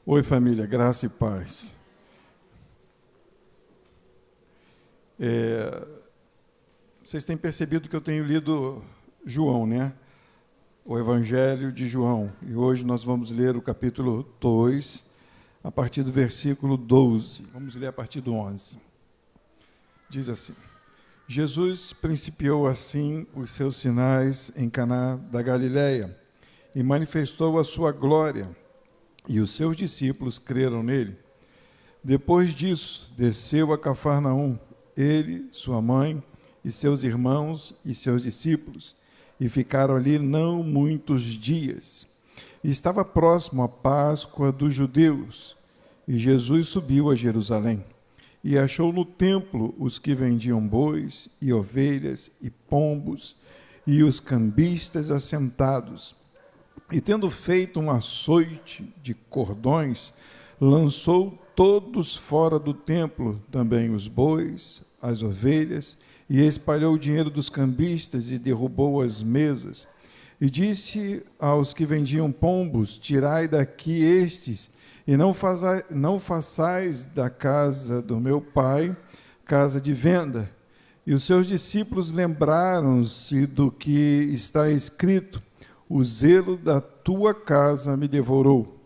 Oi, família, graça e paz. Vocês têm percebido que eu tenho lido João, né? O Evangelho de João. E hoje nós vamos ler o capítulo 2, a partir do versículo 12. Vamos ler a partir do 11. Diz assim: Jesus principiou assim os seus sinais em Caná da Galileia e manifestou a sua glória, e os seus discípulos creram nele. Depois disso, desceu a Cafarnaum, ele, sua mãe, e seus irmãos e seus discípulos, e ficaram ali não muitos dias. E estava próximo a Páscoa dos judeus, e Jesus subiu a Jerusalém, e achou no templo os que vendiam bois, e ovelhas, e pombos, e os cambistas assentados. E tendo feito um açoite de cordões, lançou todos fora do templo, também os bois, as ovelhas, e espalhou o dinheiro dos cambistas e derrubou as mesas. E disse aos que vendiam pombos: tirai daqui estes, e não façais da casa do meu pai casa de venda. E os seus discípulos lembraram-se do que está escrito: o zelo da tua casa me devorou.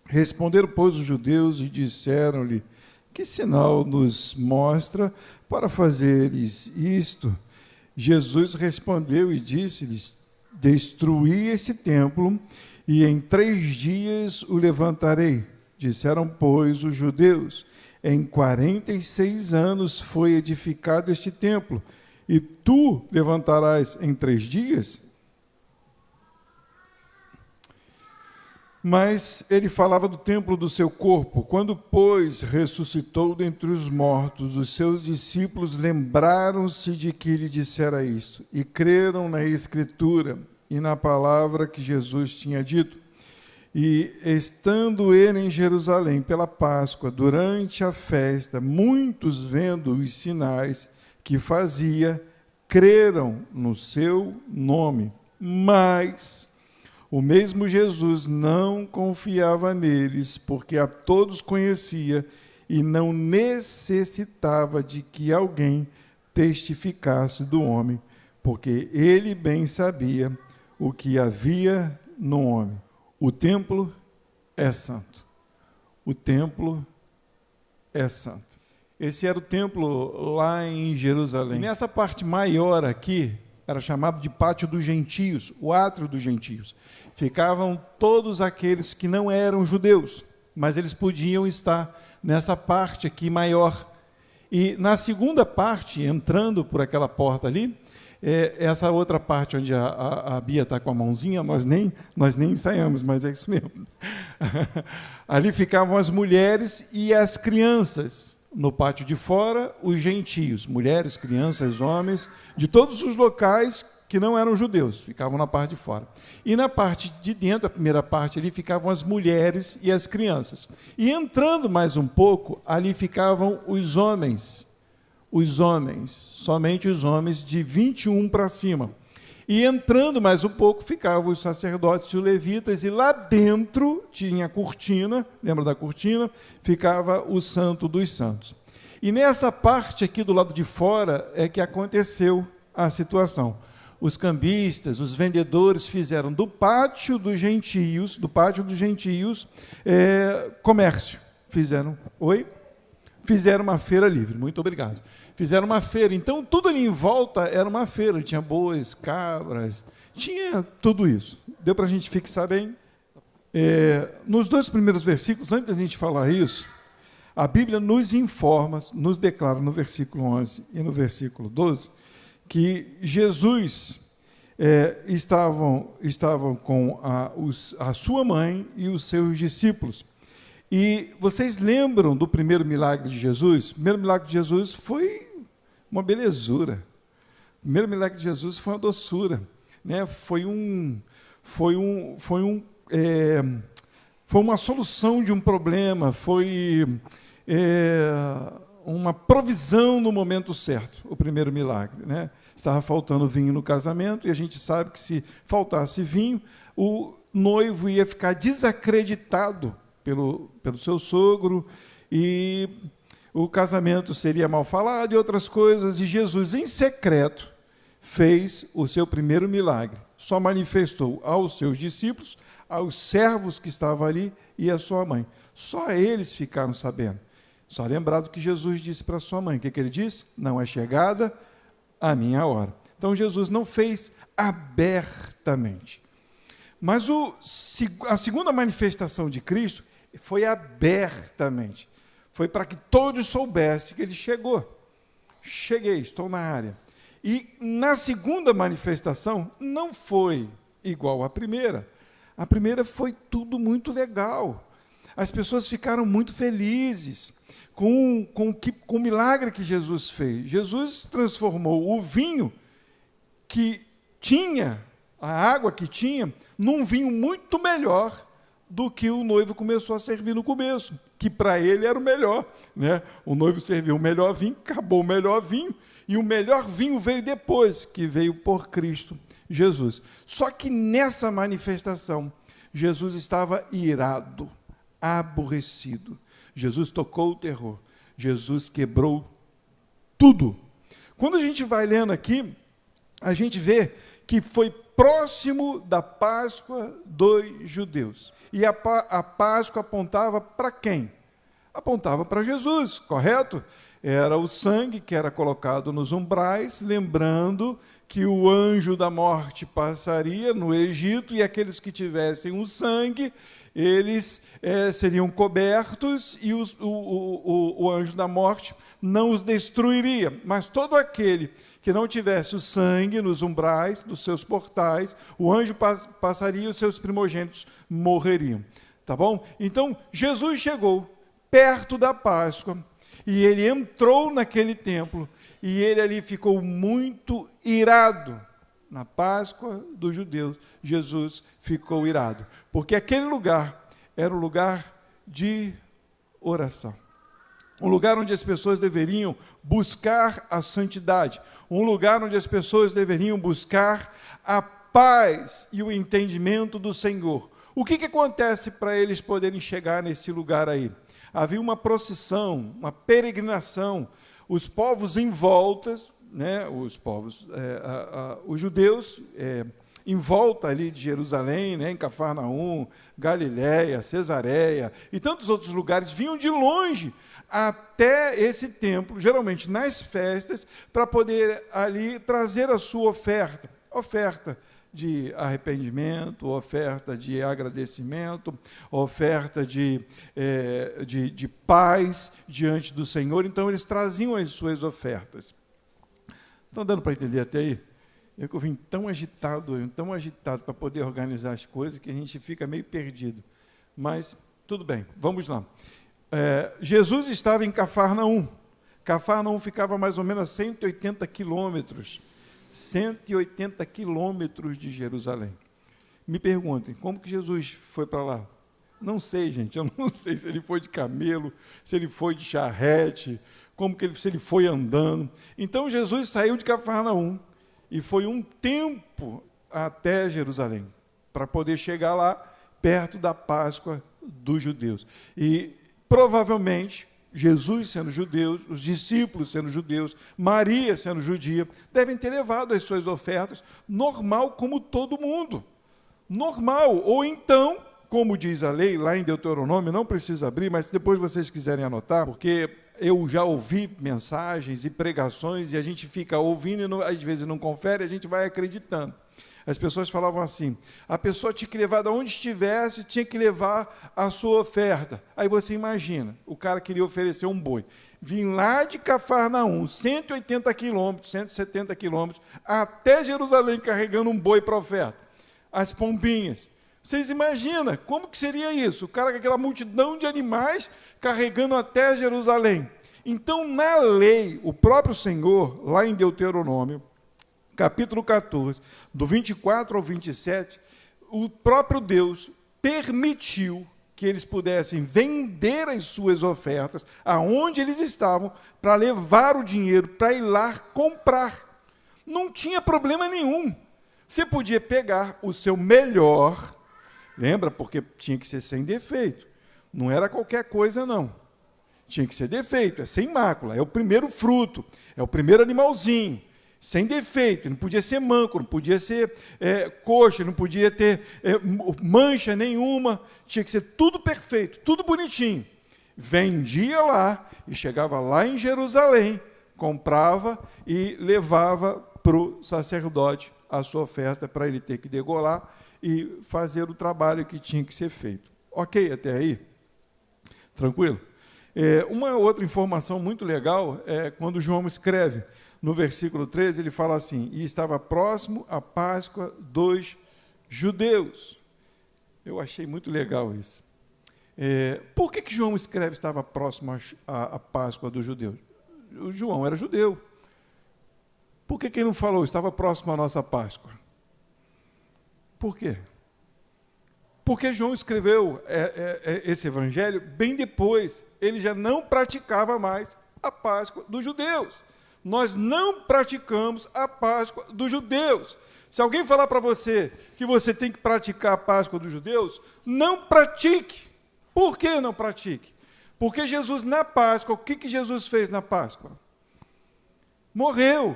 Responderam, pois, os judeus e disseram-lhe: que sinal nos mostra para fazeres isto? Jesus respondeu e disse-lhes: destruí este templo, e em 3 dias o levantarei. Disseram, pois, os judeus: em 46 anos foi edificado este templo, e tu levantarás em 3 dias? Mas ele falava do templo do seu corpo. Quando, pois, ressuscitou dentre os mortos, os seus discípulos lembraram-se de que lhe dissera isto, e creram na Escritura e na palavra que Jesus tinha dito. E, estando ele em Jerusalém pela Páscoa, durante a festa, muitos, vendo os sinais que fazia, creram no seu nome. Mas o mesmo Jesus não confiava neles, porque a todos conhecia e não necessitava de que alguém testificasse do homem, porque ele bem sabia o que havia no homem. O templo é santo. O templo é santo. Esse era o templo lá em Jerusalém. E nessa parte maior aqui, era chamado de Pátio dos Gentios, o átrio dos gentios. Ficavam todos aqueles que não eram judeus, mas eles podiam estar nessa parte aqui maior. E na segunda parte, entrando por aquela porta ali, essa outra parte onde a Bia está com a mãozinha, nós nem ensaiamos, mas é isso mesmo. Ali ficavam as mulheres e as crianças. No pátio de fora, os gentios, mulheres, crianças, homens, de todos os locais que não eram judeus, ficavam na parte de fora. E na parte de dentro, a primeira parte, ali ficavam as mulheres e as crianças. E entrando mais um pouco, ali ficavam os homens, somente os homens de 21 para cima. E entrando mais um pouco, ficavam os sacerdotes e os levitas, e lá dentro tinha a cortina, lembra da cortina? Ficava o Santo dos Santos. E nessa parte aqui do lado de fora é que aconteceu a situação. Os cambistas, os vendedores fizeram do pátio dos gentios, comércio. Fizeram uma feira livre, muito obrigado. Fizeram uma feira, então tudo ali em volta era uma feira, tinha bois, cabras, tinha tudo isso. Deu para a gente fixar bem? Nos 2 primeiros versículos, antes da gente falar isso, a Bíblia nos informa, nos declara no versículo 11 e no versículo 12, que Jesus estavam com a sua mãe e os seus discípulos. E vocês lembram do primeiro milagre de Jesus? O primeiro milagre de Jesus foi uma belezura. O primeiro milagre de Jesus foi uma doçura, né? Foi uma solução de um problema, foi uma provisão no momento certo, o primeiro milagre, né? Estava faltando vinho no casamento, e a gente sabe que se faltasse vinho, o noivo ia ficar desacreditado pelo seu sogro, e o casamento seria mal falado e outras coisas, e Jesus, em secreto, fez o seu primeiro milagre. Só manifestou aos seus discípulos, aos servos que estavam ali e à sua mãe. Só eles ficaram sabendo. Só lembrado que Jesus disse para sua mãe. O que ele disse? Não é chegada a minha hora. Então Jesus não fez abertamente. Mas a segunda manifestação de Cristo foi abertamente. Foi para que todos soubessem que ele chegou. Cheguei, estou na área. E na segunda manifestação não foi igual à primeira. A primeira foi tudo muito legal. As pessoas ficaram muito felizes com o milagre que Jesus fez. Jesus transformou o vinho que tinha, a água que tinha, num vinho muito melhor do que o noivo começou a servir no começo, que para ele era o melhor, né? O noivo serviu o melhor vinho, acabou o melhor vinho, e o melhor vinho veio depois, que veio por Cristo Jesus. Só que nessa manifestação, Jesus estava irado, aborrecido. Jesus tocou o terror. Jesus quebrou tudo. Quando a gente vai lendo aqui, a gente vê que foi próximo da Páscoa dos judeus. E a Páscoa apontava para quem? Apontava para Jesus, correto? Era o sangue que era colocado nos umbrais, lembrando que o anjo da morte passaria no Egito e aqueles que tivessem o sangue, eles seriam cobertos e o anjo da morte não os destruiria. Mas todo aquele que não tivesse o sangue nos umbrais dos seus portais, o anjo passaria e os seus primogênitos morreriam. Tá bom? Então, Jesus chegou perto da Páscoa e ele entrou naquele templo e ele ali ficou muito irado. Na Páscoa dos judeus, Jesus ficou irado, porque aquele lugar era um lugar de oração. Um lugar onde as pessoas deveriam buscar a santidade. Um lugar onde as pessoas deveriam buscar a paz e o entendimento do Senhor. O que acontece para eles poderem chegar nesse lugar aí? Havia uma procissão, uma peregrinação, os povos em volta, né, os judeus em volta ali de Jerusalém, né, em Cafarnaum, Galiléia, Cesareia e tantos outros lugares, vinham de longe até esse templo, geralmente nas festas, para poder ali trazer a sua oferta de arrependimento, oferta de agradecimento, oferta de paz diante do Senhor. Então, eles traziam as suas ofertas. Estão dando para entender até aí? Eu vim tão agitado para poder organizar as coisas, que a gente fica meio perdido. Mas, tudo bem, vamos lá. Jesus estava em Cafarnaum. Cafarnaum ficava mais ou menos a 180 quilômetros. 180 quilômetros de Jerusalém. Me perguntem, como que Jesus foi para lá? Não sei, gente, eu não sei se ele foi de camelo, se ele foi de charrete, se ele foi andando. Então, Jesus saiu de Cafarnaum e foi um tempo até Jerusalém, para poder chegar lá, perto da Páscoa dos judeus. E, provavelmente, Jesus sendo judeu, os discípulos sendo judeus, Maria sendo judia, devem ter levado as suas ofertas normal como todo mundo. Normal. Ou então, como diz a lei, lá em Deuteronômio, não precisa abrir, mas se depois vocês quiserem anotar, porque eu já ouvi mensagens e pregações e a gente fica ouvindo e não, às vezes não confere, a gente vai acreditando. As pessoas falavam assim, a pessoa tinha que levar de onde estivesse, tinha que levar a sua oferta. Aí você imagina, o cara queria oferecer um boi. Vim lá de Cafarnaum, 180 quilômetros, 170 quilômetros, até Jerusalém carregando um boi para oferta. As pombinhas. Vocês imaginam como que seria isso? O cara com aquela multidão de animais carregando até Jerusalém. Então, na lei, o próprio Senhor, lá em Deuteronômio, capítulo 14, do 24 ao 27, o próprio Deus permitiu que eles pudessem vender as suas ofertas aonde eles estavam para levar o dinheiro para ir lá comprar. Não tinha problema nenhum. Você podia pegar o seu melhor, lembra? Porque tinha que ser sem defeito. Não era qualquer coisa, não. Tinha que ser defeito, é sem mácula, é o primeiro fruto, é o primeiro animalzinho, sem defeito, não podia ser manco, não podia ser coxa, não podia ter mancha nenhuma, tinha que ser tudo perfeito, tudo bonitinho. Vendia lá e chegava lá em Jerusalém, comprava e levava para o sacerdote a sua oferta para ele ter que degolar e fazer o trabalho que tinha que ser feito. Ok até aí? Tranquilo? Uma outra informação muito legal é quando João escreve no versículo 13, ele fala assim: e estava próximo a Páscoa dos judeus. Eu achei muito legal isso. Por que João escreve estava próximo à Páscoa dos judeus? O João era judeu. Por que ele não falou estava próximo à nossa Páscoa? Por quê? Porque João escreveu esse evangelho bem depois. Ele já não praticava mais a Páscoa dos judeus. Nós não praticamos a Páscoa dos judeus. Se alguém falar para você que você tem que praticar a Páscoa dos judeus, não pratique. Por que não pratique? Porque Jesus na Páscoa, o que Jesus fez na Páscoa? Morreu.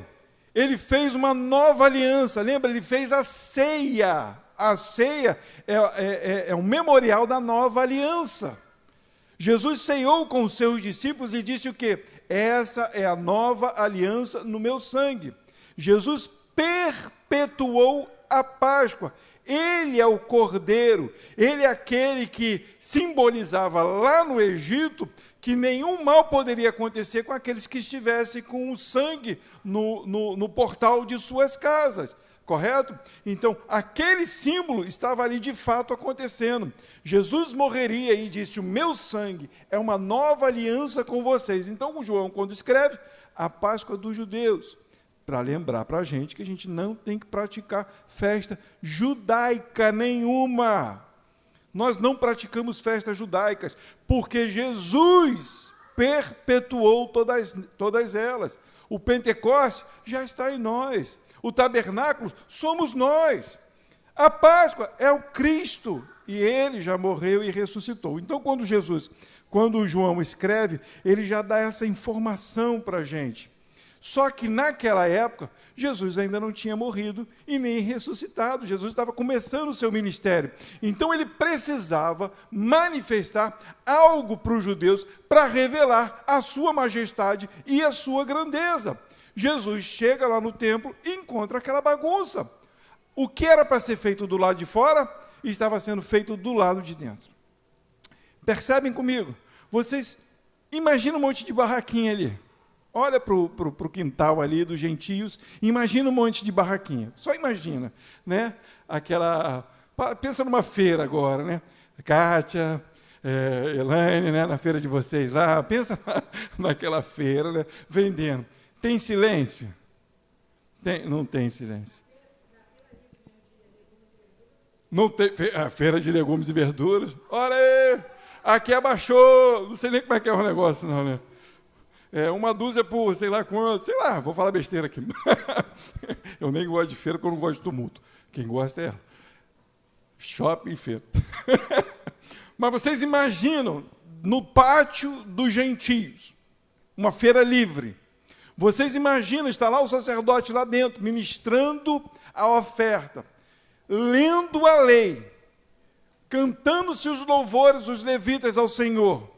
Ele fez uma nova aliança. Lembra? Ele fez a ceia. A ceia é um memorial da nova aliança. Jesus ceiou com os seus discípulos e disse o quê? Essa é a nova aliança no meu sangue. Jesus perpetuou a Páscoa. Ele é o Cordeiro, ele é aquele que simbolizava lá no Egito que nenhum mal poderia acontecer com aqueles que estivessem com o sangue no portal de suas casas. Correto? Então, aquele símbolo estava ali de fato acontecendo. Jesus morreria e disse: o meu sangue é uma nova aliança com vocês. Então, João, quando escreve a Páscoa dos judeus, para lembrar para a gente que a gente não tem que praticar festa judaica nenhuma. Nós não praticamos festas judaicas, porque Jesus perpetuou todas elas. O Pentecostes já está em nós. O tabernáculo somos nós. A Páscoa é o Cristo, e ele já morreu e ressuscitou. Então, quando João escreve, ele já dá essa informação para a gente. Só que naquela época, Jesus ainda não tinha morrido e nem ressuscitado. Jesus estava começando o seu ministério. Então ele precisava manifestar algo para os judeus para revelar a sua majestade e a sua grandeza. Jesus chega lá no templo e encontra aquela bagunça. O que era para ser feito do lado de fora, estava sendo feito do lado de dentro. Percebem comigo? Vocês imaginam um monte de barraquinha ali. Olha para o quintal ali dos gentios, imagina um monte de barraquinha. Só imagina, né? Pensa numa feira agora, né? Kátia, Elaine, né? Na feira de vocês lá, pensa naquela feira, né? Vendendo. Tem silêncio? Não tem silêncio. Não tem, a feira de legumes e verduras. Olha aí, aqui abaixou, não sei nem como é que é o negócio, não, né? Uma dúzia por sei lá quanto, sei lá, vou falar besteira aqui. Eu nem gosto de feira, porque eu não gosto de tumulto. Quem gosta é shopping e feira. Mas vocês imaginam, no pátio dos gentios, uma feira livre. Vocês imaginam, está lá o sacerdote lá dentro, ministrando a oferta, lendo a lei, cantando-se os louvores, os levitas ao Senhor,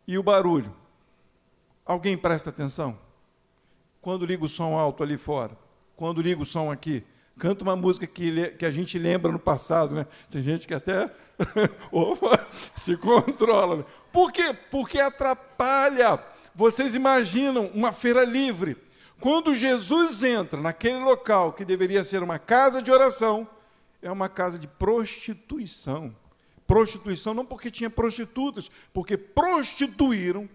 e o barulho. Alguém presta atenção? Quando liga o som alto ali fora, quando liga o som aqui, canta uma música que a gente lembra no passado, né? Tem gente que até se controla. Né? Por quê? Porque atrapalha. Vocês imaginam uma feira livre. Quando Jesus entra naquele local que deveria ser uma casa de oração, é uma casa de prostituição. Prostituição não porque tinha prostitutas, porque prostituíram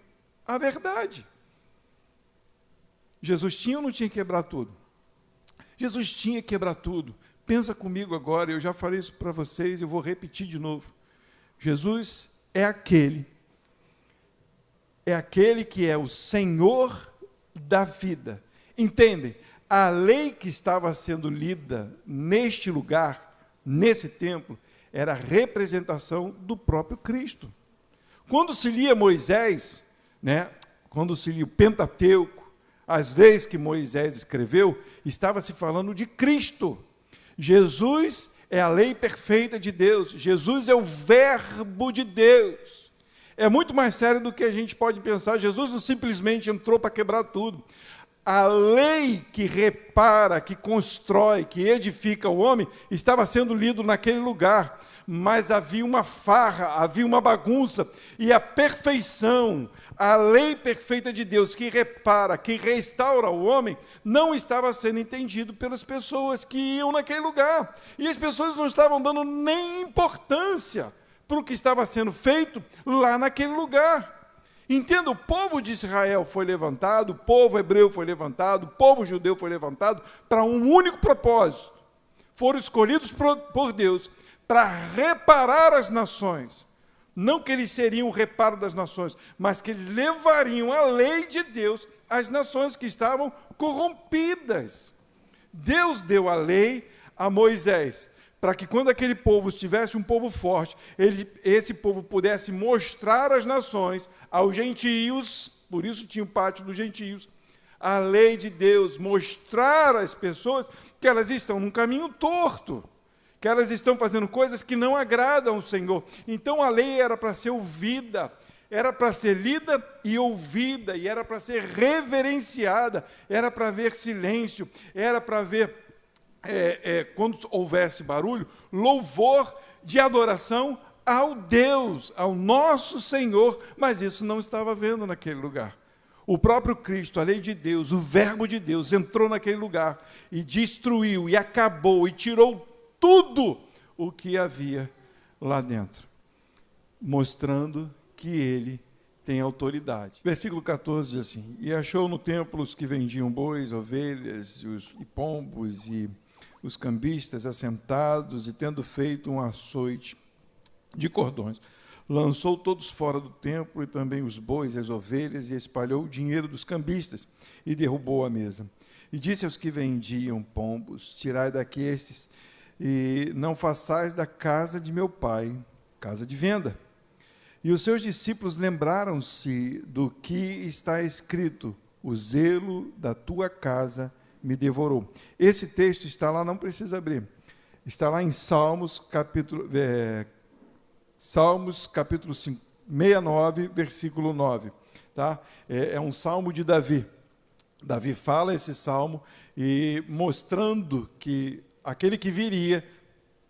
a verdade. Jesus tinha ou não tinha que quebrar tudo? Jesus tinha que quebrar tudo. Pensa comigo agora, eu já falei isso para vocês, eu vou repetir de novo. Jesus é aquele que é o Senhor da vida. Entendem? A lei que estava sendo lida neste lugar, nesse templo, era a representação do próprio Cristo. Quando se lia Moisés, né, quando se lia o Pentateuco, as leis que Moisés escreveu, estava se falando de Cristo. Jesus é a lei perfeita de Deus. Jesus é o verbo de Deus. É muito mais sério do que a gente pode pensar. Jesus não simplesmente entrou para quebrar tudo. A lei que repara, que constrói, que edifica o homem, estava sendo lido naquele lugar. Mas havia uma farra, havia uma bagunça, e a perfeição, a lei perfeita de Deus, que repara, que restaura o homem, não estava sendo entendido pelas pessoas que iam naquele lugar. E as pessoas não estavam dando nem importância para o que estava sendo feito lá naquele lugar. Entenda, o povo de Israel foi levantado, o povo hebreu foi levantado, o povo judeu foi levantado para um único propósito. Foram escolhidos por Deus para reparar as nações. Não que eles seriam o reparo das nações, mas que eles levariam a lei de Deus às nações que estavam corrompidas. Deus deu a lei a Moisés, para que quando aquele povo estivesse um povo forte, esse povo pudesse mostrar às nações, aos gentios, por isso tinha o pátio dos gentios, a lei de Deus, mostrar às pessoas que elas estão num caminho torto, que elas estão fazendo coisas que não agradam ao Senhor. Então a lei era para ser ouvida, era para ser lida e ouvida, e era para ser reverenciada, era para haver silêncio, era para haver, quando houvesse barulho, louvor de adoração ao Deus, ao nosso Senhor, mas isso não estava havendo naquele lugar. O próprio Cristo, a lei de Deus, o verbo de Deus, entrou naquele lugar e destruiu, e acabou, e tirou tudo o que havia lá dentro, mostrando que ele tem autoridade. Versículo 14 diz assim: e achou no templo os que vendiam bois, ovelhas e pombos, e os cambistas assentados, e tendo feito um açoite de cordões, lançou todos fora do templo, e também os bois e as ovelhas, e espalhou o dinheiro dos cambistas, e derrubou a mesa. E disse aos que vendiam pombos: tirai daqui estes, e não façais da casa de meu pai casa de venda. E os seus discípulos lembraram-se do que está escrito: o zelo da tua casa me devorou. Esse texto está lá, não precisa abrir, está lá em Salmos capítulo 69, versículo 9. Tá? É um salmo de Davi. Davi fala esse salmo e mostrando que aquele que viria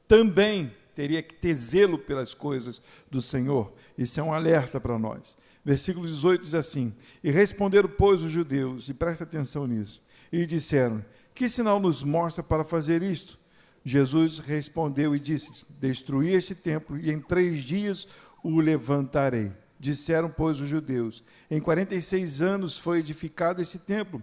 também teria que ter zelo pelas coisas do Senhor. Isso é um alerta para nós. Versículo 18 diz assim: e responderam, pois, os judeus, e presta atenção nisso, e disseram: que sinal nos mostra para fazer isto? Jesus respondeu e disse: destruí este templo, e em 3 dias o levantarei. Disseram, pois, os judeus: em 46 anos foi edificado este templo,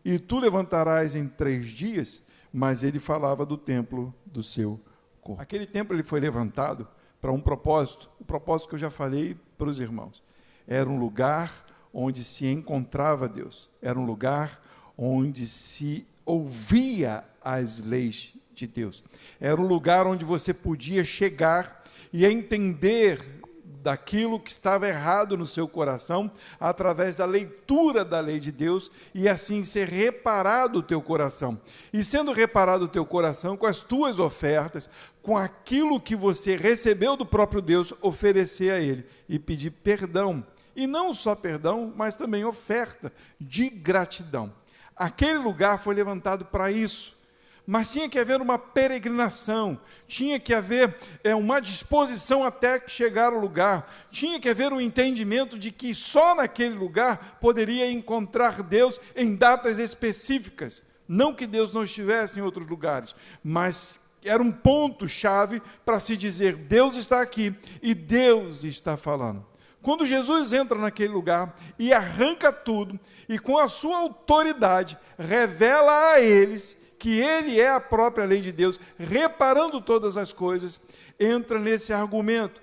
e tu levantarás em 3 dias? Mas ele falava do templo do seu corpo. Aquele templo ele foi levantado para um propósito, o propósito que eu já falei para os irmãos. Era um lugar onde se encontrava Deus, era um lugar onde se ouvia as leis de Deus, era um lugar onde você podia chegar e entender daquilo que estava errado no seu coração, através da leitura da lei de Deus, e assim ser reparado o teu coração. E sendo reparado o teu coração com as tuas ofertas, com aquilo que você recebeu do próprio Deus, oferecer a Ele e pedir perdão. E não só perdão, mas também oferta de gratidão. Aquele lugar foi levantado para isso. Mas tinha que haver uma peregrinação, tinha que haver uma disposição até chegar ao lugar, tinha que haver um entendimento de que só naquele lugar poderia encontrar Deus em datas específicas. Não que Deus não estivesse em outros lugares, mas era um ponto-chave para se dizer: Deus está aqui e Deus está falando. Quando Jesus entra naquele lugar e arranca tudo, e com a sua autoridade revela a eles que ele é a própria lei de Deus, reparando todas as coisas, entra nesse argumento.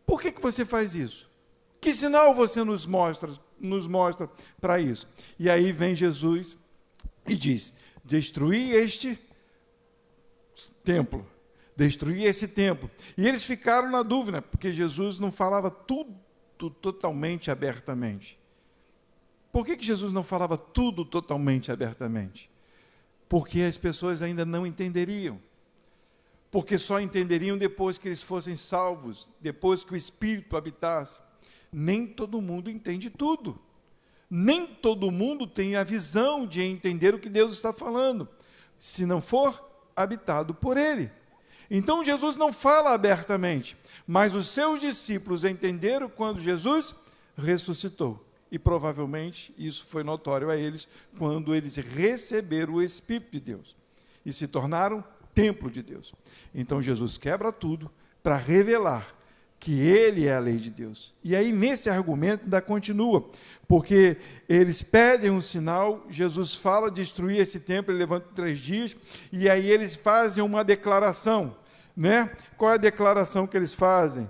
Por que você faz isso? Que sinal você nos mostra para isso? E aí vem Jesus e diz: destruí este templo, destruí esse templo. E eles ficaram na dúvida, porque Jesus não falava tudo tudo totalmente abertamente. Por que Jesus não falava tudo totalmente abertamente? Porque as pessoas ainda não entenderiam. Porque só entenderiam depois que eles fossem salvos, depois que o Espírito habitasse. Nem todo mundo entende tudo. Nem todo mundo tem a visão de entender o que Deus está falando, se não for habitado por Ele. Então Jesus não fala abertamente, mas os seus discípulos entenderam quando Jesus ressuscitou. E provavelmente isso foi notório a eles quando eles receberam o Espírito de Deus e se tornaram templo de Deus. Então Jesus quebra tudo para revelar que Ele é a lei de Deus. E aí nesse argumento ainda continua, porque eles pedem um sinal, Jesus fala de destruir esse templo, ele levanta 3 dias, e aí eles fazem uma declaração, né? Qual é a declaração que eles fazem?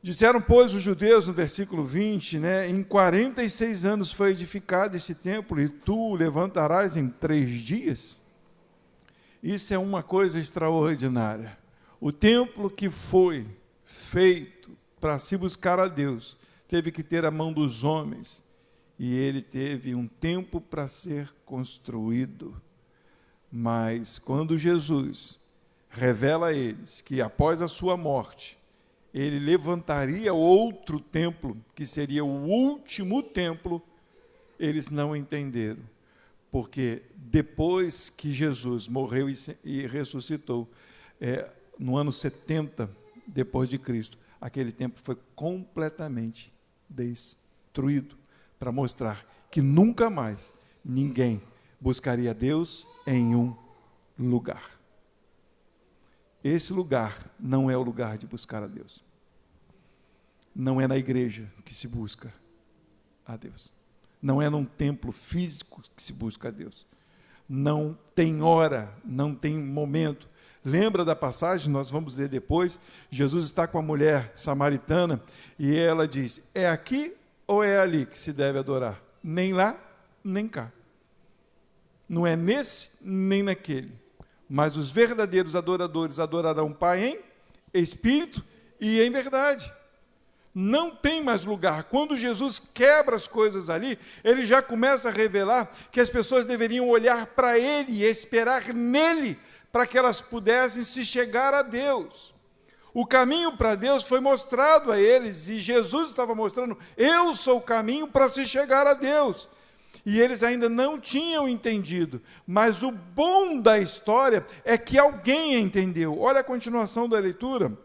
Disseram, pois, os judeus, no versículo 20, né, em 46 anos foi edificado esse templo, e tu o levantarás em 3 dias? Isso é uma coisa extraordinária. O templo que foi feito para se buscar a Deus, teve que ter a mão dos homens, e ele teve um tempo para ser construído. Mas quando Jesus revela a eles que após a sua morte, ele levantaria outro templo, que seria o último templo, eles não entenderam. Porque depois que Jesus morreu e ressuscitou, no ano 70 depois de Cristo, aquele templo foi completamente destruído, para mostrar que nunca mais ninguém buscaria Deus em um lugar. Esse lugar não é o lugar de buscar a Deus. Não é na igreja que se busca a Deus. Não é num templo físico que se busca a Deus. Não tem hora, não tem momento. Lembra da passagem, nós vamos ler depois, Jesus está com a mulher samaritana e ela diz, é aqui ou é ali que se deve adorar? Nem lá, nem cá. Não é nesse, nem naquele. Mas os verdadeiros adoradores adorarão o Pai em espírito e em verdade. Não tem mais lugar. Quando Jesus quebra as coisas ali, ele já começa a revelar que as pessoas deveriam olhar para ele e esperar nele, para que elas pudessem se chegar a Deus. O caminho para Deus foi mostrado a eles, e Jesus estava mostrando, eu sou o caminho para se chegar a Deus. E eles ainda não tinham entendido, mas o bom da história é que alguém entendeu. Olha a continuação da leitura.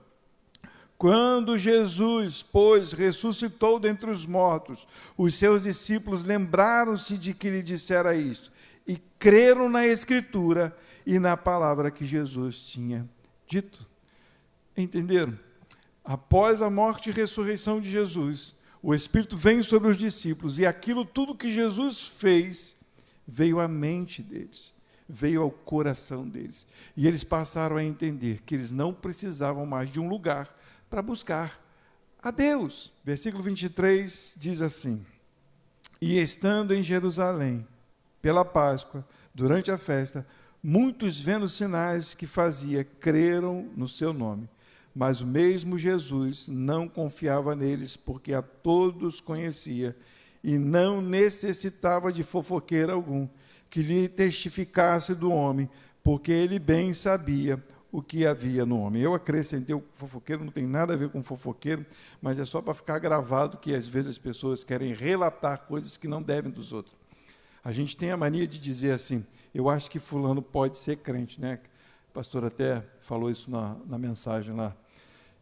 Quando Jesus, pois, ressuscitou dentre os mortos, os seus discípulos lembraram-se de que lhe dissera isto, e creram na Escritura e na palavra que Jesus tinha dito. Entenderam? Após a morte e ressurreição de Jesus, o Espírito vem sobre os discípulos, e aquilo tudo que Jesus fez, veio à mente deles, veio ao coração deles. E eles passaram a entender que eles não precisavam mais de um lugar para buscar a Deus. Versículo 23 diz assim, e estando em Jerusalém, pela Páscoa, durante a festa, muitos vendo os sinais que fazia, creram no seu nome. Mas o mesmo Jesus não confiava neles, porque a todos conhecia, e não necessitava de fofoqueiro algum, que lhe testificasse do homem, porque ele bem sabia o que havia no homem. Eu acrescentei o fofoqueiro, não tem nada a ver com fofoqueiro, mas é só para ficar gravado que às vezes as pessoas querem relatar coisas que não devem dos outros. A gente tem a mania de dizer assim, eu acho que fulano pode ser crente, né? O pastor até falou isso na mensagem lá,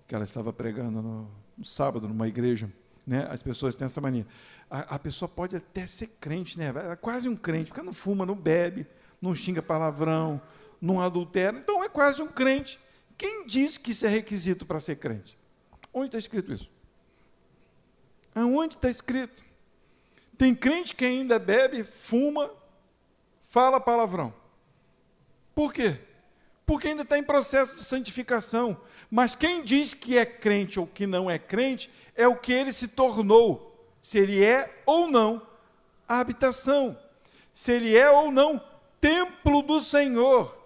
que ela estava pregando no sábado, numa igreja, né? As pessoas têm essa mania. A pessoa pode até ser crente, né? É quase um crente, porque não fuma, não bebe, não xinga palavrão, não adultera, então é quase um crente. Quem diz que isso é requisito para ser crente? Onde está escrito isso? Aonde está escrito? Tem crente que ainda bebe, fuma, fala palavrão. Por quê? Porque ainda está em processo de santificação. Mas quem diz que é crente ou que não é crente, é o que ele se tornou. Se ele é ou não a habitação. Se ele é ou não templo do Senhor.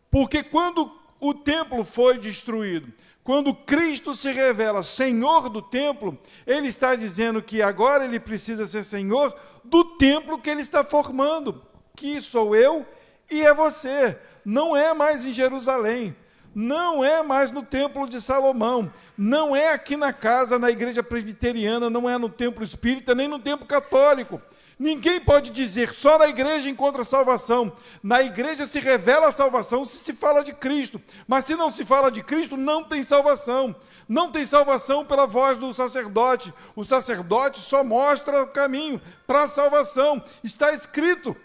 Porque quando o templo foi destruído, Quando Cristo se revela Senhor do templo, ele está dizendo que agora ele precisa ser Senhor do templo que ele está formando, que sou eu e é você. Não é mais em Jerusalém, não é mais no templo de Salomão, não é aqui na casa, na igreja presbiteriana, não é no templo espírita, nem no templo católico. Ninguém pode dizer, só na igreja encontra salvação. Na igreja se revela a salvação se fala de Cristo. Mas se não se fala de Cristo, não tem salvação. Não tem salvação pela voz do sacerdote. O sacerdote só mostra o caminho para a salvação. Está escrito.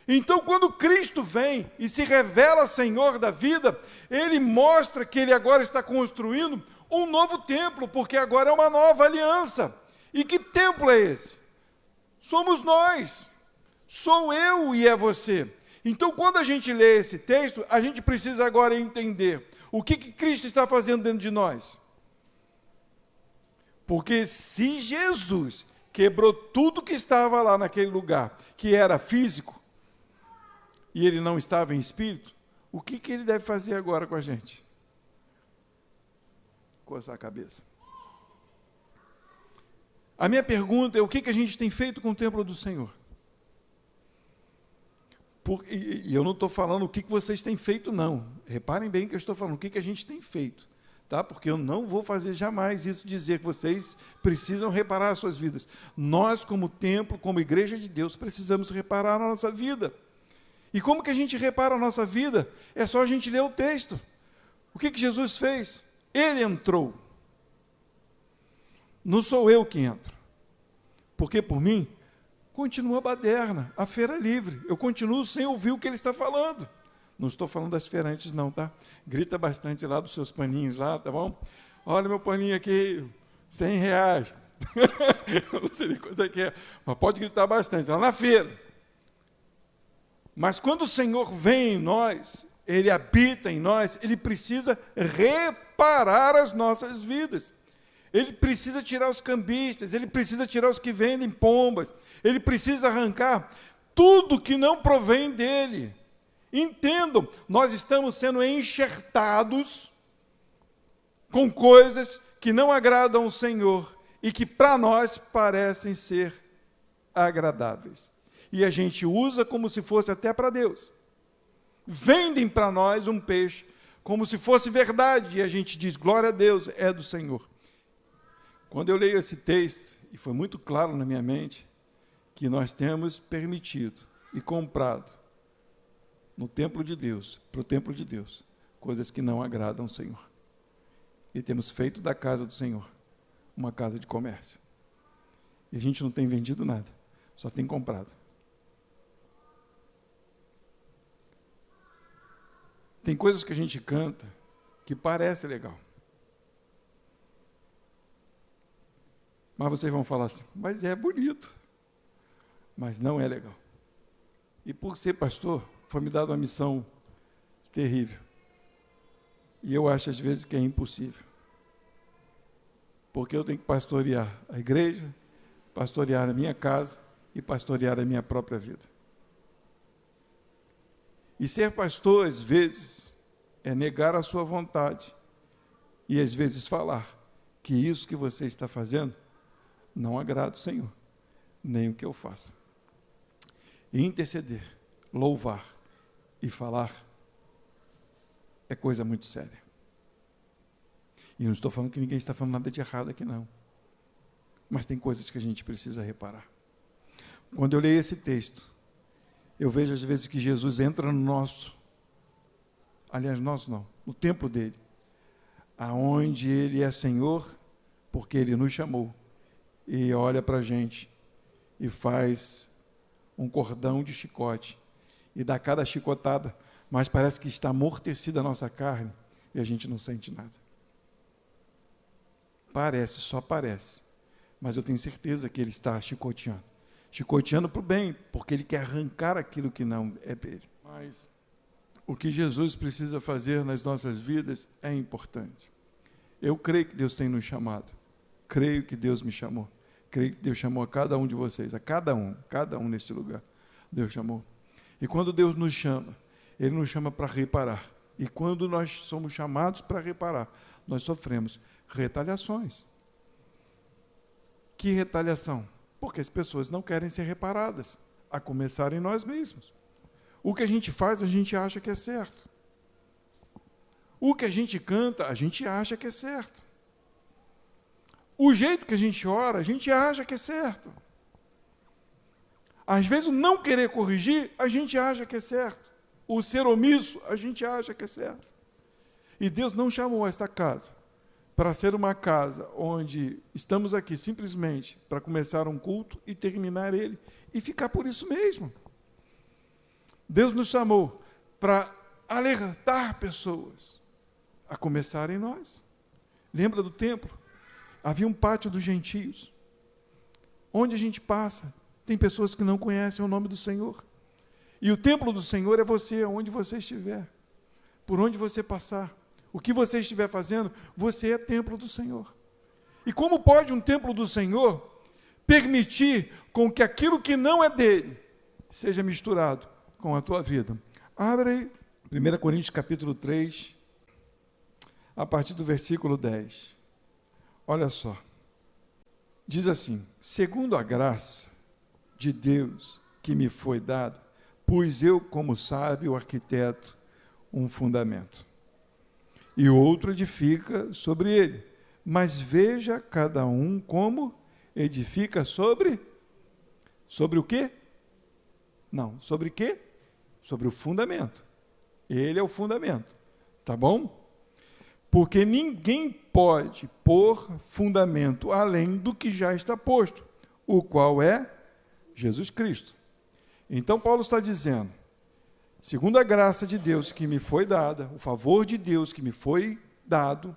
Então, quando Cristo vem e se revela Senhor da vida, ele mostra que ele agora está construindo um novo templo, porque agora é uma nova aliança. E que templo é esse? Somos nós, sou eu e é você. Então, quando a gente lê esse texto, a gente precisa agora entender o que Cristo está fazendo dentro de nós. Porque se Jesus quebrou tudo que estava lá naquele lugar, que era físico, e ele não estava em espírito, o que ele deve fazer agora com a gente? Coçar a cabeça. A minha pergunta é o que a gente tem feito com o templo do Senhor? E eu não estou falando o que vocês têm feito, não. Reparem bem que eu estou falando o que a gente tem feito. Tá? Porque eu não vou fazer jamais isso, dizer que vocês precisam reparar as suas vidas. Nós, como templo, como igreja de Deus, precisamos reparar a nossa vida. E como que a gente repara a nossa vida? É só a gente ler o texto. O que Jesus fez? Ele entrou. Não sou eu que entro. Porque por mim, continua a baderna, a feira livre. Eu continuo sem ouvir o que ele está falando. Não estou falando das feirantes não, tá? Grita bastante lá dos seus paninhos lá, tá bom? Olha meu paninho aqui, R$100. Eu não sei nem quanto é que é, mas pode gritar bastante, lá na feira. Mas quando o Senhor vem em nós, ele habita em nós, ele precisa reparar as nossas vidas. Ele precisa tirar os cambistas, ele precisa tirar os que vendem pombas, ele precisa arrancar tudo que não provém dele. Entendam, nós estamos sendo enxertados com coisas que não agradam ao Senhor e que para nós parecem ser agradáveis. E a gente usa como se fosse até para Deus. Vendem para nós um peixe como se fosse verdade e a gente diz, glória a Deus, é do Senhor. Quando eu leio esse texto, e foi muito claro na minha mente, que nós temos permitido e comprado no templo de Deus, para o templo de Deus, coisas que não agradam ao Senhor. E temos feito da casa do Senhor uma casa de comércio. E a gente não tem vendido nada, só tem comprado. Tem coisas que a gente canta que parece legal. Mas vocês vão falar assim, mas é bonito, mas não é legal. E por ser pastor, foi me dada uma missão terrível. E eu acho às vezes que é impossível. Porque eu tenho que pastorear a igreja, pastorear a minha casa e pastorear a minha própria vida. E ser pastor, às vezes, é negar a sua vontade e às vezes falar que isso que você está fazendo não agrada o Senhor, nem o que eu faço. E interceder, louvar e falar é coisa muito séria. E não estou falando que ninguém está falando nada de errado aqui, não. Mas tem coisas que a gente precisa reparar. Quando eu leio esse texto, eu vejo às vezes que Jesus entra no nosso, aliás, nosso não, no templo dele, aonde ele é Senhor, porque ele nos chamou. E olha para a gente e faz um cordão de chicote e dá cada chicotada, mas parece que está amortecida a nossa carne e a gente não sente nada. Parece, só parece, mas eu tenho certeza que ele está chicoteando para o bem, porque ele quer arrancar aquilo que não é dele. Mas o que Jesus precisa fazer nas nossas vidas é importante. Eu creio que Deus tem nos chamado. Creio que Deus me chamou. Creio que Deus chamou a cada um de vocês, a cada um neste lugar. Deus chamou. E quando Deus nos chama, Ele nos chama para reparar. E quando nós somos chamados para reparar, nós sofremos retaliações. Que retaliação? Porque as pessoas não querem ser reparadas, a começar em nós mesmos. O que a gente faz, a gente acha que é certo. O que a gente canta, a gente acha que é certo. O jeito que a gente ora, a gente acha que é certo. Às vezes, o não querer corrigir, a gente acha que é certo. O ser omisso, a gente acha que é certo. E Deus não chamou esta casa para ser uma casa onde estamos aqui simplesmente para começar um culto e terminar ele e ficar por isso mesmo. Deus nos chamou para alertar pessoas, a começar em nós. Lembra do templo? Havia um pátio dos gentios. Onde a gente passa, tem pessoas que não conhecem o nome do Senhor. E o templo do Senhor é você, onde você estiver, por onde você passar. O que você estiver fazendo, você é templo do Senhor. E como pode um templo do Senhor permitir com que aquilo que não é dele seja misturado com a tua vida? Abre aí, 1 Coríntios capítulo 3, a partir do versículo 10. Olha só. Diz assim: segundo a graça de Deus que me foi dada, pus eu, como sábio arquiteto, um fundamento. E outro edifica sobre ele. Mas veja cada um como edifica sobre o quê? Não, sobre quê? Sobre o fundamento. Ele é o fundamento. Tá bom? Porque ninguém pode pôr fundamento além do que já está posto, o qual é Jesus Cristo. Então Paulo está dizendo: segundo a graça de Deus que me foi dada, o favor de Deus que me foi dado,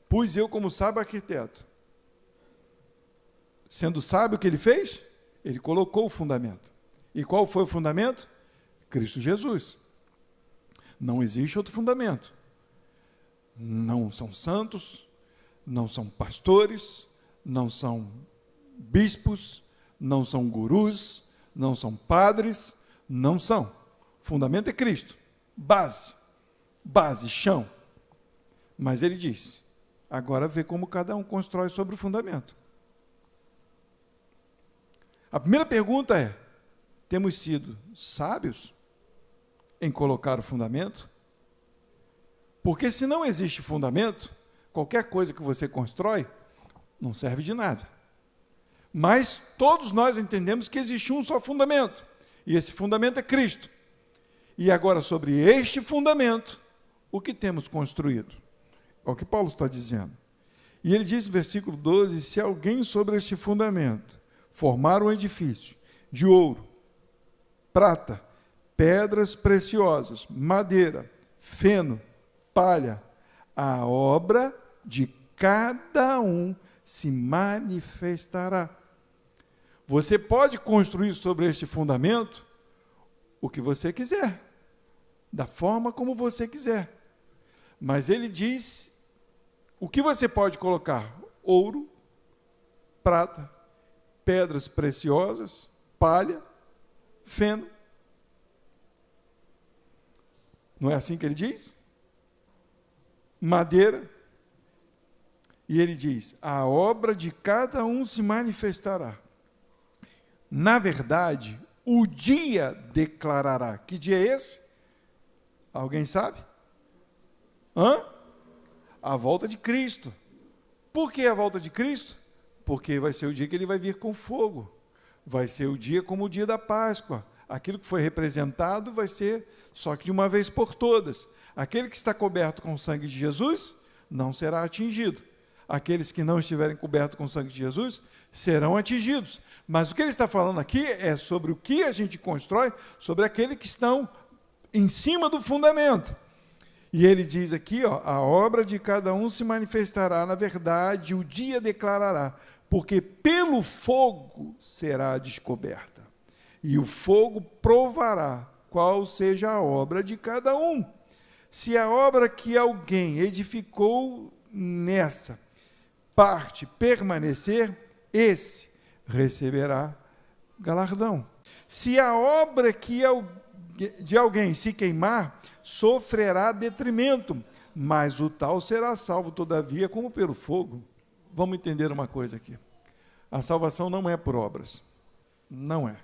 pus eu como sábio arquiteto. Sendo sábio, o que ele fez? Ele colocou o fundamento. E qual foi o fundamento? Cristo Jesus. Não existe outro fundamento. Não são santos, não são pastores, não são bispos, não são gurus, não são padres, não são. Fundamento é Cristo, base, chão. Mas ele diz, agora vê como cada um constrói sobre o fundamento. A primeira pergunta é, temos sido sábios em colocar o fundamento? Porque se não existe fundamento, qualquer coisa que você constrói não serve de nada. Mas todos nós entendemos que existe um só fundamento, e esse fundamento é Cristo. E agora, sobre este fundamento, o que temos construído? É o que Paulo está dizendo. E ele diz no versículo 12, se alguém sobre este fundamento formar um edifício de ouro, prata, pedras preciosas, madeira, feno, palha, a obra de cada um se manifestará. Você pode construir sobre este fundamento o que você quiser, da forma como você quiser. Mas ele diz o que você pode colocar: ouro, prata, pedras preciosas, palha, feno. Não é assim que ele diz? Madeira. E ele diz, a obra de cada um se manifestará. Na verdade, o dia declarará. Que dia é esse? Alguém sabe? A volta de Cristo. Por que a volta de Cristo? Porque vai ser o dia que ele vai vir com fogo. Vai ser o dia como o dia da Páscoa. Aquilo que foi representado vai ser só que de uma vez por todas. Aquele que está coberto com o sangue de Jesus não será atingido. Aqueles que não estiverem cobertos com o sangue de Jesus serão atingidos. Mas o que ele está falando aqui é sobre o que a gente constrói, sobre aqueles que estão em cima do fundamento. E ele diz aqui, a obra de cada um se manifestará, na verdade, o dia declarará, porque pelo fogo será descoberta. E o fogo provará qual seja a obra de cada um. Se a obra que alguém edificou nessa parte permanecer, esse receberá galardão. Se a obra de alguém se queimar, sofrerá detrimento, mas o tal será salvo, todavia, como pelo fogo. Vamos entender uma coisa aqui. A salvação não é por obras. Não é.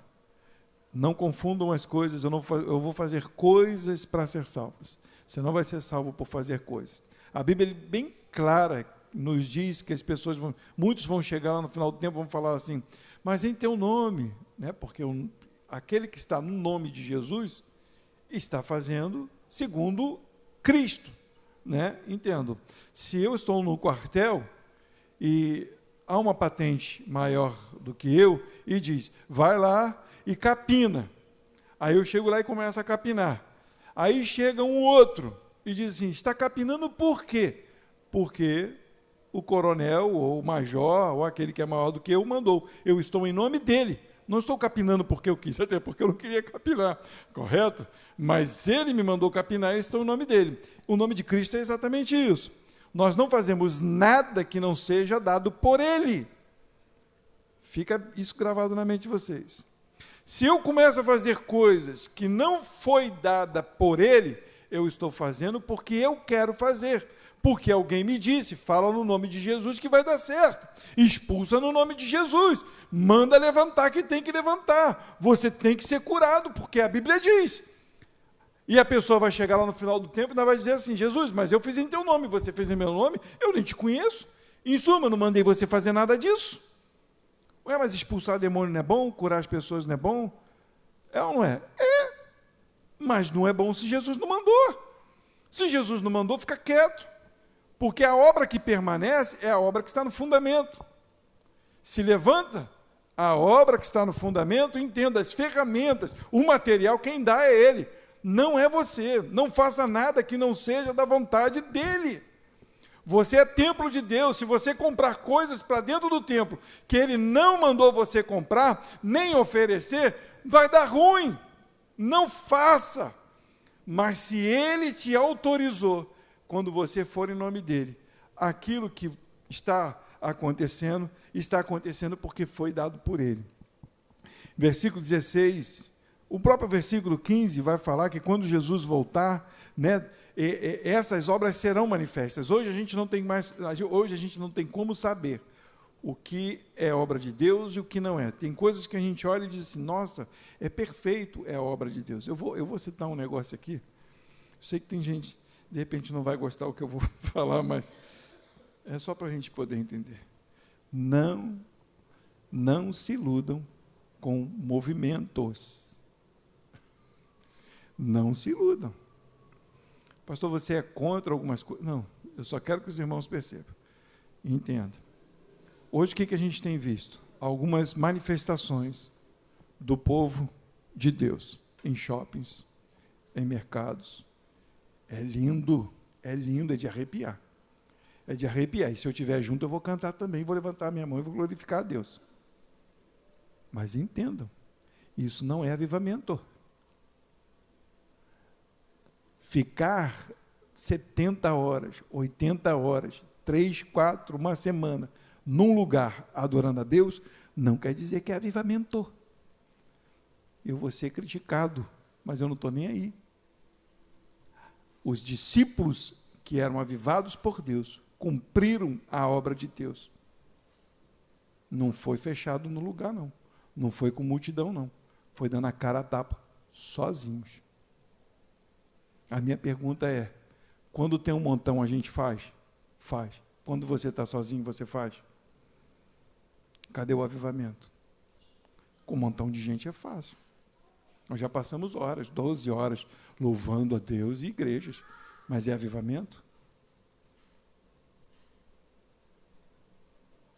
Não confundam as coisas, eu vou fazer coisas para ser salvos. Você não vai ser salvo por fazer coisas. A Bíblia é bem clara, nos diz que as pessoas muitos vão chegar lá no final do tempo, vão falar assim, mas em teu nome, né? Porque aquele que está no nome de Jesus está fazendo segundo Cristo, né? Entendo. Se eu estou no quartel e há uma patente maior do que eu e diz, vai lá e capina. Aí eu chego lá e começo a capinar. Aí chega um outro e diz assim, está capinando por quê? Porque o coronel, ou o major, ou aquele que é maior do que eu, mandou. Eu estou em nome dele. Não estou capinando porque eu quis, até porque eu não queria capinar, correto? Mas ele me mandou capinar e eu estou em nome dele. O nome de Cristo é exatamente isso. Nós não fazemos nada que não seja dado por ele. Fica isso gravado na mente de vocês. Se eu começo a fazer coisas que não foi dada por ele, eu estou fazendo porque eu quero fazer. Porque alguém me disse, fala no nome de Jesus que vai dar certo. Expulsa no nome de Jesus. Manda levantar que tem que levantar. Você tem que ser curado, porque a Bíblia diz. E a pessoa vai chegar lá no final do tempo e ainda vai dizer assim, Jesus, mas eu fiz em teu nome, você fez em meu nome, eu nem te conheço. Em suma, eu não mandei você fazer nada disso. Ué, mas expulsar demônio não é bom? Curar as pessoas não é bom? É ou não é? É. Mas não é bom se Jesus não mandou. Se Jesus não mandou, fica quieto. Porque a obra que permanece é a obra que está no fundamento. Se levanta, a obra que está no fundamento, entenda, as ferramentas, o material, quem dá é ele. Não é você. Não faça nada que não seja da vontade dele. Você é templo de Deus. Se você comprar coisas para dentro do templo que ele não mandou você comprar, nem oferecer, vai dar ruim. Não faça. Mas se ele te autorizou, quando você for em nome dele, aquilo que está acontecendo porque foi dado por ele. Versículo 16, o próprio versículo 15 vai falar que quando Jesus voltar, né, essas obras serão manifestas. Hoje a gente não tem como saber o que é obra de Deus e o que não é. Tem coisas que a gente olha e diz assim, nossa, é perfeito, é a obra de Deus. Eu vou citar um negócio aqui. Eu sei que tem gente, de repente, não vai gostar do que eu vou falar, mas é só para a gente poder entender. Não se iludam com movimentos. Não se iludam. Pastor, você é contra algumas coisas? Não, eu só quero que os irmãos percebam. Entenda. Hoje, o que a gente tem visto? Algumas manifestações do povo de Deus em shoppings, em mercados. É lindo, é de arrepiar. É de arrepiar. E se eu estiver junto, eu vou cantar também, vou levantar a minha mão e vou glorificar a Deus. Mas entendam, isso não é avivamento. Ficar 70 horas, 80 horas, 3, 4, uma semana, num lugar adorando a Deus, não quer dizer que é avivamento. Eu vou ser criticado, mas eu não estou nem aí. Os discípulos que eram avivados por Deus, cumpriram a obra de Deus. Não foi fechado no lugar, não. Não foi com multidão, não. Foi dando a cara a tapa, sozinhos. A minha pergunta é, quando tem um montão a gente faz? Faz. Quando você está sozinho, você faz? Cadê o avivamento? Com um montão de gente é fácil. Nós já passamos horas, 12 horas, louvando a Deus e igrejas. Mas é avivamento?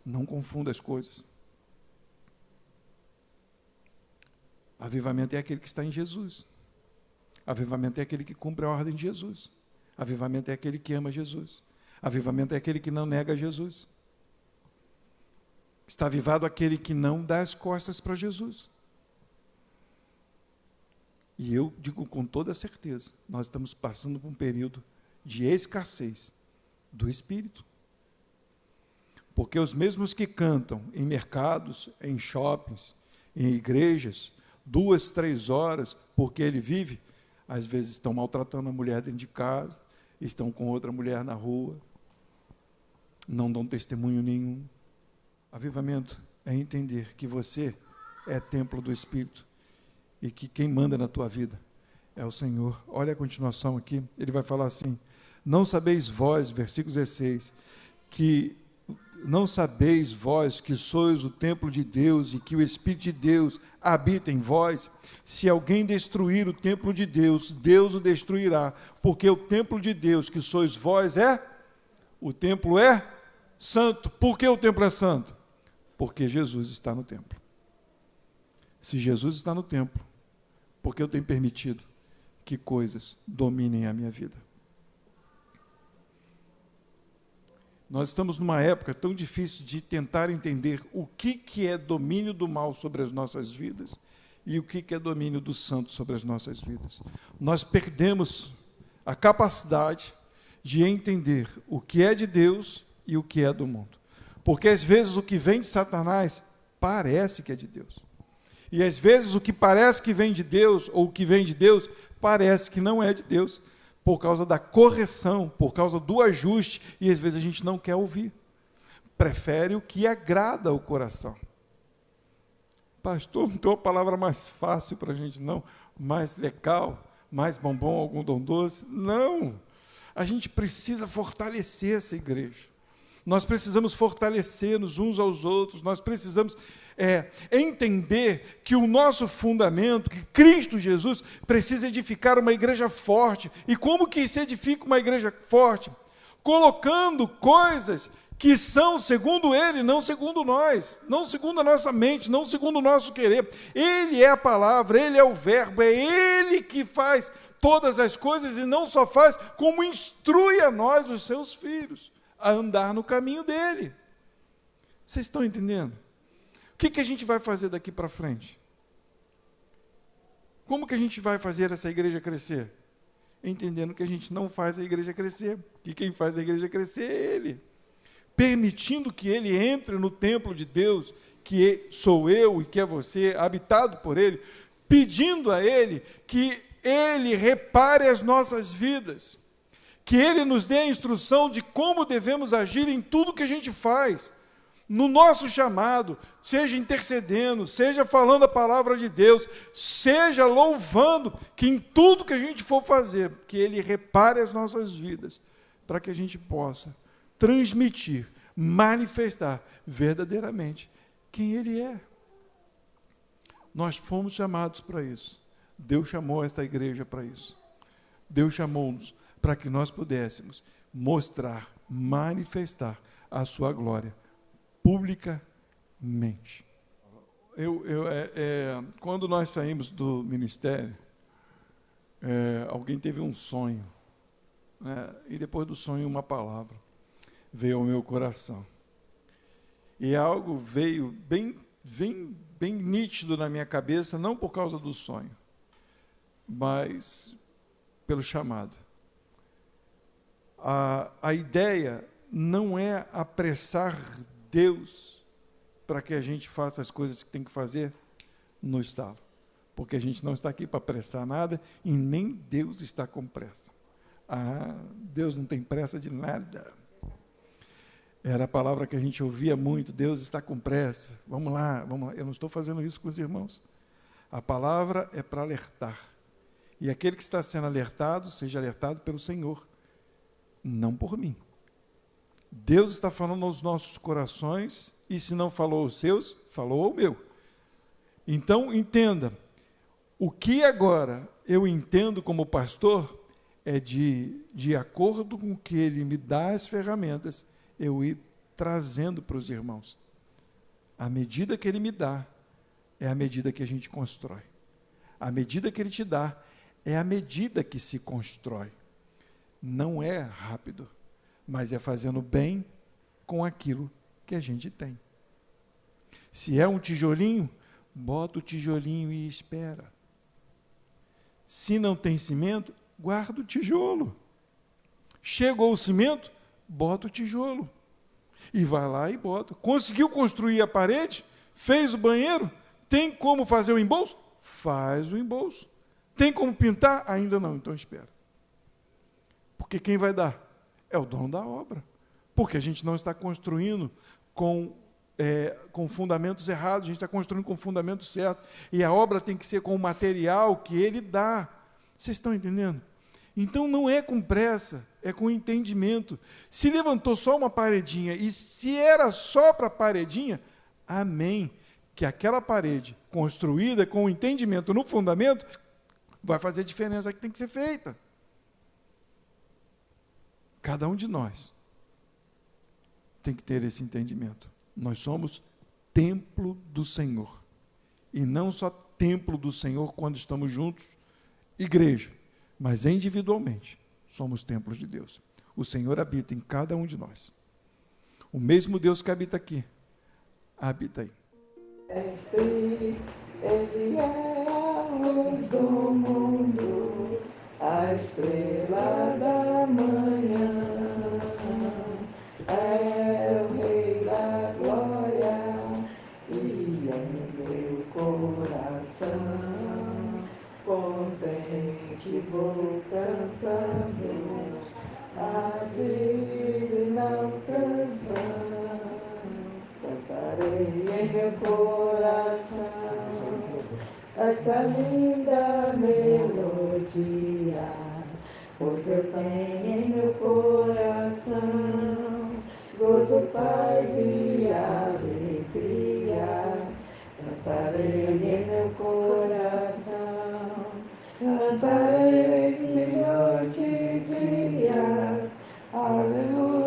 Não confunda as coisas. Avivamento é aquele que está em Jesus. Avivamento é aquele que cumpre a ordem de Jesus. Avivamento é aquele que ama Jesus. Avivamento é aquele que não nega Jesus. Está avivado aquele que não dá as costas para Jesus. E eu digo com toda certeza, nós estamos passando por um período de escassez do Espírito. Porque os mesmos que cantam em mercados, em shoppings, em igrejas, 2, 3 horas, porque ele vive, às vezes estão maltratando a mulher dentro de casa, estão com outra mulher na rua, não dão testemunho nenhum. Avivamento é entender que você é templo do Espírito e que quem manda na tua vida é o Senhor. Olha a continuação aqui, ele vai falar assim: não sabeis vós, versículo 16, que não sabeis vós que sois o templo de Deus e que o Espírito de Deus habita em vós? Se alguém destruir o templo de Deus, Deus o destruirá, porque o templo de Deus que sois vós o templo é santo. Por que o templo é santo? Porque Jesus está no templo. Se Jesus está no templo, por que eu tenho permitido que coisas dominem a minha vida? Nós estamos numa época tão difícil de tentar entender o que é domínio do mal sobre as nossas vidas e o que é domínio do santo sobre as nossas vidas. Nós perdemos a capacidade de entender o que é de Deus e o que é do mundo. Porque às vezes o que vem de Satanás parece que é de Deus. E às vezes o que parece que vem de Deus, ou o que vem de Deus, parece que não é de Deus, por causa da correção, por causa do ajuste, e às vezes a gente não quer ouvir. Prefere o que agrada ao coração. Pastor, não tem uma palavra mais fácil para a gente, não? Mais legal, mais bombom, algodão doce? Não! A gente precisa fortalecer essa igreja. Nós precisamos fortalecer-nos uns aos outros, nós precisamos entender que o nosso fundamento, que Cristo Jesus, precisa edificar uma igreja forte. E como que se edifica uma igreja forte? Colocando coisas que são segundo Ele, não segundo nós, não segundo a nossa mente, não segundo o nosso querer. Ele é a palavra, Ele é o verbo, é Ele que faz todas as coisas e não só faz, como instrui a nós, os seus filhos, a andar no caminho dEle. Vocês estão entendendo? O que a gente vai fazer daqui para frente? Como que a gente vai fazer essa igreja crescer? Entendendo que a gente não faz a igreja crescer, que quem faz a igreja crescer é Ele. Permitindo que Ele entre no templo de Deus, que sou eu e que é você, habitado por Ele, pedindo a Ele que Ele repare as nossas vidas, que Ele nos dê a instrução de como devemos agir em tudo que a gente faz, no nosso chamado, seja intercedendo, seja falando a palavra de Deus, seja louvando, que em tudo que a gente for fazer, que Ele repare as nossas vidas, para que a gente possa transmitir, manifestar verdadeiramente quem Ele é. Nós fomos chamados para isso. Deus chamou esta igreja para isso. Deus chamou-nos para que nós pudéssemos mostrar, manifestar a sua glória publicamente. Quando nós saímos do ministério, alguém teve um sonho, né? E depois do sonho uma palavra veio ao meu coração. E algo veio bem nítido na minha cabeça, não por causa do sonho, mas pelo chamado. A ideia não é apressar Deus para que a gente faça as coisas que tem que fazer no estalo, porque a gente não está aqui para apressar nada e nem Deus está com pressa. Deus não tem pressa de nada. Era a palavra que a gente ouvia muito: Deus está com pressa, vamos lá. Eu não estou fazendo isso com os irmãos. A palavra é para alertar, e aquele que está sendo alertado, seja alertado pelo Senhor, não por mim. Deus está falando aos nossos corações, e se não falou aos seus, falou ao meu. Então, entenda, o que agora eu entendo como pastor é de acordo com o que Ele me dá as ferramentas, eu ir trazendo para os irmãos. A medida que Ele me dá, é a medida que a gente constrói. A medida que Ele te dá, é a medida que se constrói. Não é rápido, mas é fazendo bem com aquilo que a gente tem. Se é um tijolinho, bota o tijolinho e espera. Se não tem cimento, guarda o tijolo. Chegou o cimento, bota o tijolo. E vai lá e bota. Conseguiu construir a parede? Fez o banheiro? Tem como fazer o embolso? Faz o embolso. Tem como pintar? Ainda não, então espera. Porque quem vai dar? É o dono da obra. Porque a gente não está construindo com fundamentos errados, a gente está construindo com fundamentos certos. E a obra tem que ser com o material que ele dá. Vocês estão entendendo? Então não é com pressa, é com entendimento. Se levantou só uma paredinha, e se era só para a paredinha, amém. Que aquela parede construída com o entendimento no fundamento vai fazer a diferença que tem que ser feita. Cada um de nós tem que ter esse entendimento. Nós somos templo do Senhor. E não só templo do Senhor quando estamos juntos, igreja, mas individualmente somos templos de Deus. O Senhor habita em cada um de nós. O mesmo Deus que habita aqui, habita aí. Ele é a luz do mundo, a estrela da manhã, é o Rei da glória, e em meu coração contente vou cantando a divina canção. Cantarei em meu coração essa linda melodia, pois eu tenho em meu coração gozo, paz e alegria. Cantarei em meu coração, cantarei de noite e dia, aleluia.